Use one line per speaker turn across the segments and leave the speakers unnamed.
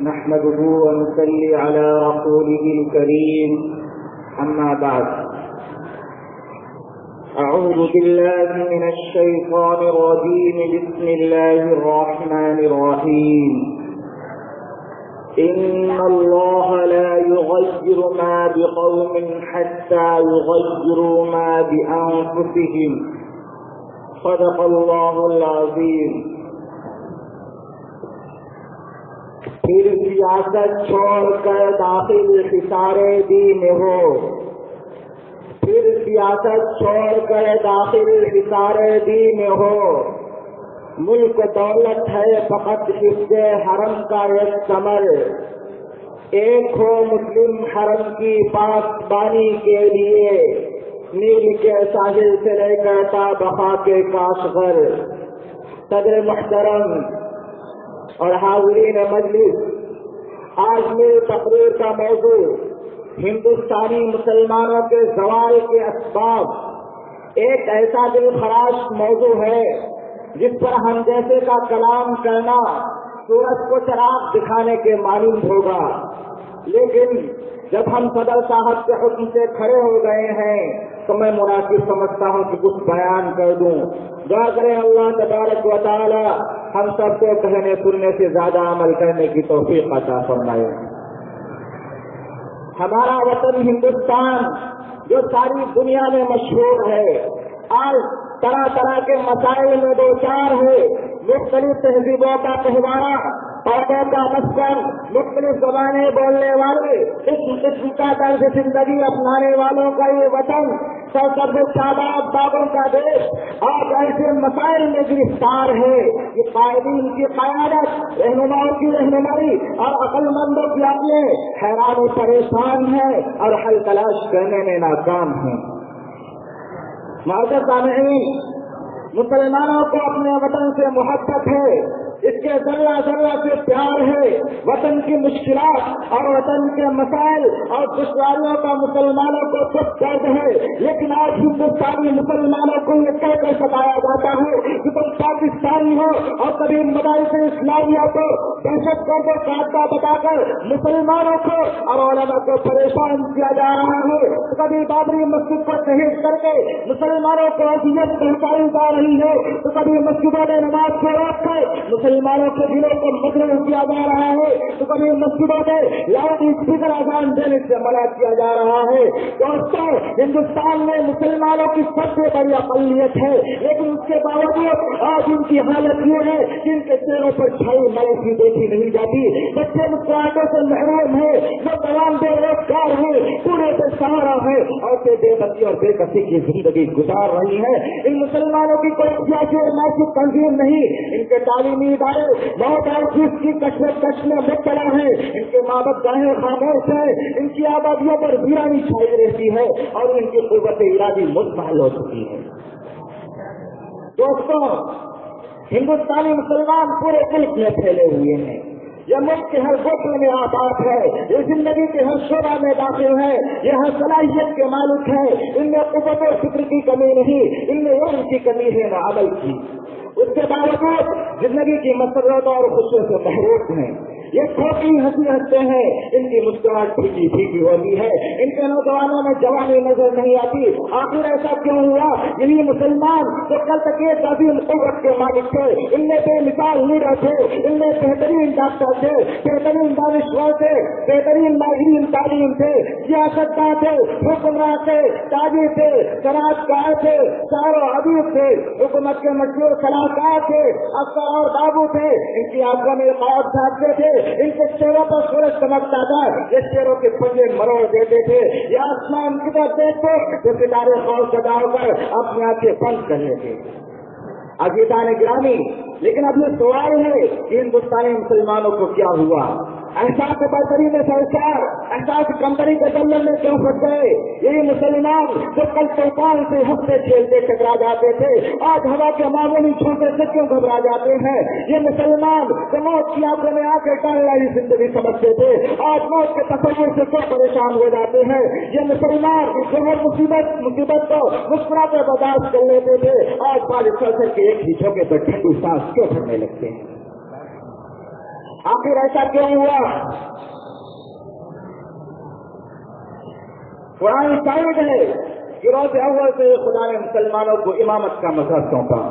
نحمده ونصلي على رسوله الكريم أما بعد أعوذ بالله من الشيطان الرجيم بسم الله الرحمن الرحيم إن الله لا يغير ما بقوم حتى يغيروا ما بأنفسهم صدق الله العظيم۔ پھر سیاست چھوڑ کر داخل حصار دین ہو، پھر سیاست چھوڑ کر داخل حصار دین ہو، ملک دولت ہے فقط حفظ حرم کا ایک ثمر، ایک ہو مسلم حرم کی پاسبانی کے لیے، نیل کے ساحل سے لے کر تا بقا کے کاشغر۔ صدر محترم اور حاضرین مجلس، آج میری تقریر کا موضوع ہندوستانی مسلمانوں کے زوال کے اسباب، ایک ایسا دل خراش موضوع ہے جس پر ہم جیسے کا کلام کرنا سورج کو چراغ دکھانے کے مانند ہوگا، لیکن جب ہم صدر صاحب کے حکم سے کھڑے ہو گئے ہیں تو میں مناسب سمجھتا ہوں کہ کچھ بیان کر دوں۔ دعا کریں اللہ تبارک و تعالی ہم سب کو کہنے سننے سے زیادہ عمل کرنے کی توفیق عطا فرمائے۔ ہمارا وطن ہندوستان جو ساری دنیا میں مشہور ہے، آج طرح طرح کے مسائل میں دو چار ہے، مختلف تہذیبوں کا تہوارہ، قوموں کا مسکن، مختلف زبانیں بولنے والے، قسم کا طرز زندگی اپنانے والوں کا یہ وطن، سرسبز شاداب باغوں کا دیش آج ایسے مسائل میں گرفتار ہے کہ قائدین کی قیادت، رہنماؤں کی رہنمائی اور عقل مندوں کی عقلیں حیران و پریشان ہیں اور حل تلاش کرنے میں ناکام ہیں۔ معزز سامعین، مسلمانوں کو اپنے وطن سے محبت ہے، اس کے ذرہ ذرہ سے پیار ہے، وطن کی مشکلات اور وطن کے مسائل اور دشواریوں کا مسلمانوں کو سب درد ہے، لیکن آج ہندوستانی مسلمانوں کو یہ کہہ کر ستایا جاتا ہے کہ تم پاکستانی ہو، اور کبھی مدارس اسلامیہ کو دہشت گرد و قاعدہ بتا کر مسلمانوں کو اور علماء کو پریشان کیا جا رہا ہے، کبھی بابری مسجد کو شہید کر کے مسلمانوں کو اذیت پہنچائی جا رہی ہے، تو کبھی مسجدوں میں نماز کو روک کر مسلمانوں کے دلوں کو مجروح کیا جا رہا ہے، تو کبھی مسجدوں میں لاؤڈ اسپیکر اذان دینے سے منع کیا جا رہا ہے۔ دوستوں، ہندوستان میں مسلمانوں کی سب سے بڑی اقلیت ہے، لیکن اس کے باوجود آج ان کی حالت یہ ہے کہ ان کے چہروں پر چھائی مایوسی دیکھی نہیں جاتی، بچے مسکراہٹوں سے محروم ہیں، نوجوان بے روزگار ہیں، پورے سے سہارا ہے، عورتیں بے بسی اور بے کسی کی زندگی گزار رہی ہیں۔ ان مسلمانوں کی کوئی سیاسی اور معاشی تنظیم نہیں، ان کے تعلیمی ادارے بہت چیز کی کشمکش میں مبتلا ہیں، ان کے مابد گاہیں خاموش ہیں، ان کی آبادیوں پر ویرانی چھائی رہتی ہے اور ان کی قوت ارادی مزمحل ہو چکی ہے۔ دوستوں، ہندوستانی مسلمان پورے ملک میں پھیلے ہوئے ہیں، یہ ملک کے ہر گوشے میں آباد ہے، یہ زندگی کے ہر شعبہ میں داخل ہے، یہ ہر صلاحیت کے مالک ہے، ان میں قوت و فکر کی کمی نہیں، ان میں علم کی کمی ہے نہ عمل کی، اس کے باوجود زندگی کی مسرتوں اور خوشیوں سے محروم ہیں۔ یہ چھوٹی ہنسی ہنستے ہیں، ان کی مسکراہٹ پھیکی پھیکی ہوتی ہے، ان کے نوجوانوں میں جوانی نظر نہیں آتی۔ آخر ایسا کیوں ہوا؟ یہی مسلمان جو کل تک یہ عظیم قوت کے مالک تھے، ان میں بے مثال لیڈر تھے، ان میں بہترین ڈاکٹر تھے، بہترین دانشور تھے، بہترین ماہرین تعلیم تھے، سیاستداں تھے، حکمراں تھے، تاجر تھے، صنعتکار تھے، شاعر و ادیب تھے، حکومت کے مشہور صلاحکار تھے، افسر اور بابو تھے، ان کی آنکھوں میں خواب جھانکتے تھے، ان کے چہروں پر سورج چمکتا تھا، یہ چہروں کے پنجے مروڑ دیتے تھے، یہ آسمان کی طرف دیکھتے تو ستارے خوف زدہ ہو کر اپنی آنکھیں بند کر لیتے۔ عزیزان گرامی، لیکن اب یہ سوال ہے کہ ہندوستانی مسلمانوں کو کیا ہوا؟ احساس برتری میں سرکار، احساس کمتری کے دلدل میں کیوں پھنس گئے؟ یہی مسلمان جو کل طوفان سے ہنستے کھیلتے ٹکرا جاتے تھے، آج ہوا کے معمولی چھوٹے سے کیوں گھبرا جاتے ہیں؟ یہ مسلمان جو موت کی آنکھوں میں آ کے ٹال رہی زندگی سمجھتے تھے، آج موت کے تصور سے کیوں پریشان ہو جاتے ہیں؟ یہ مسلمان جو ہر مصیبت کو مسکرا کر برداشت کر لیتے تھے، آج بارش کے ایک ہی جھونکے پر ٹھنڈی سانس کیوں بھرنے لگتے ہیں؟ آخر ایسا کیوں ہوا؟ قرآن شاہد ہے کہ روز اول سے خدا نے مسلمانوں کو امامت کا مذہب سونپا.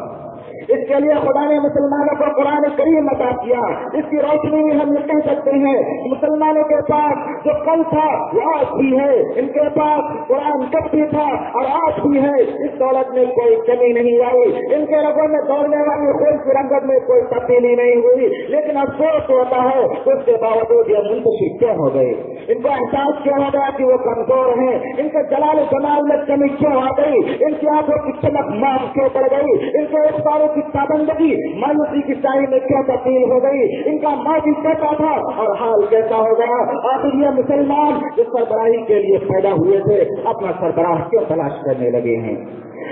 اس کے لیے خدا نے مسلمانوں کو قرآن کریم عطا کیا. اس کی روشنی میں ہم یہ کہہ سکتے ہیں مسلمانوں کے پاس جو کل تھا وہ آج بھی ہے. ان کے پاس قرآن کب بھی تھا اور آج بھی ہے. اس دولت میں کوئی کمی نہیں آئی. ان کے رگوں میں دوڑنے والی خون کی رنگت میں کوئی تبدیلی نہیں ہوئی. لیکن افسوس ہوتا ہے اس کے باوجود یہ منتشر کیوں ہو گئے؟ ان کو احساس کیوں ہو گیا کہ وہ کمزور ہیں؟ ان کے جلال جمال میں کمی کیوں آ گئی؟ ان کی آنکھوں کی چمک مام کیوں پڑ گئی؟ ان کے اخباروں کی پابندگی مایوسی کی شاہی میں کیوں تبدیل ہو گئی؟ ان کا ماضی کیسا تھا اور حال کیسا ہو گیا؟ آخر یہ مسلمان جس سربراہی کے لیے پیدا ہوئے تھے اپنا سربراہ کیوں تلاش کرنے لگے ہیں؟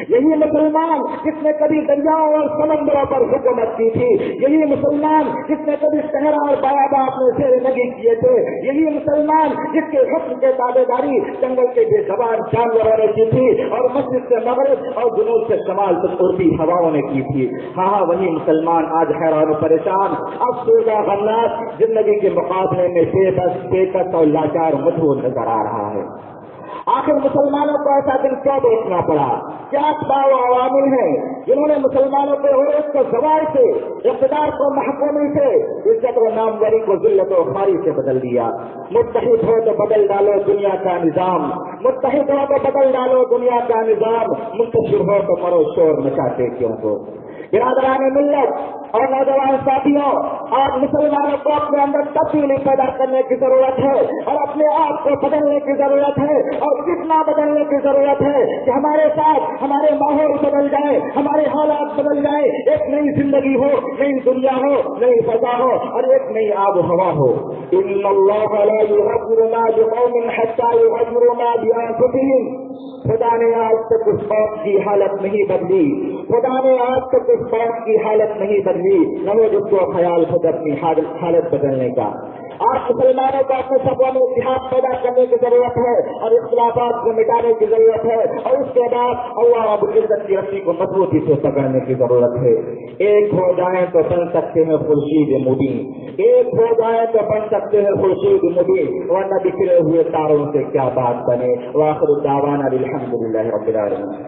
یہی مسلمان جس نے کبھی دریاؤں اور سمندروں پر حکومت کی تھی. یہی مسلمان جس نے کبھی صحرا اور بیاباں اپنے زیر نگی کیے تھے. یہی مسلمان جس کے حکم کے تابع داری جنگل کے بے زبان جانوروں نے کی تھی اور مسجد سے مغرب اور جنوب سے شمال تک اڑتی ہواؤں نے کی تھی. ہاں وہی مسلمان آج حیران و پریشان افسردہ غمناک زندگی کے مقابلے میں بے بس بے کس اور لاچار مجبور نظر آ رہا ہے. آخر مسلمانوں کو ایسا دن کیوں دیکھنا پڑا؟ کیا اسباب و عوامل ہیں جنہوں نے مسلمانوں کے عروج کو زوال سے، اقتدار کو محکومی سے، عزت و ناموری کو ذلت و خواری سے بدل دیا؟ متحد ہو تو بدل ڈالو دنیا کا نظام، متحد ہو تو بدل ڈالو دنیا کا نظام، منتشر ہو تو کرو شور مچاتے کیوں کو؟ برادران ملت اور نوجوان ساتھیوں، آج مسلمانوں کو اپنے اندر تبدیلی پیدا کرنے کی ضرورت ہے اور اپنے آپ کو بدلنے کی ضرورت ہے. اور کتنا بدلنے کی ضرورت ہے کہ ہمارے ساتھ ہمارے ماحول بدل جائے، ہمارے حالات بدل جائے، ایک نئی زندگی ہو، نئی دنیا ہو، نئی فضا ہو اور ایک نئی آب و ہوا ہو. ان اللہ لا یغیر ما بقوم حتی یغیروا ما بانفسہم. خدا نے آج تک اس قوم کی حالت نہیں بدلی، خدا نے آج تک اس قوم کی حالت نہیں بدلی، نہ وہ جس کو خیال خود اپنی حالت بدلنے کا. آج مسلمانوں کو اپنے صفوں میں اتحاد پیدا کرنے کی ضرورت ہے اور اختلافات کو مٹانے کی ضرورت ہے اور اس کے بعد اللہ رب العزت کی رسی کو مضبوطی سے پکڑنے کی ضرورت ہے. ایک ہو جائیں تو بن سکتے ہیں خورشید مبین، ایک ہو جائیں تو بن سکتے ہیں خورشید مبین، ورنہ بکھرے ہوئے تاروں سے کیا بات بنے. وآخر دعوانا الحمدللہ رب العالمین.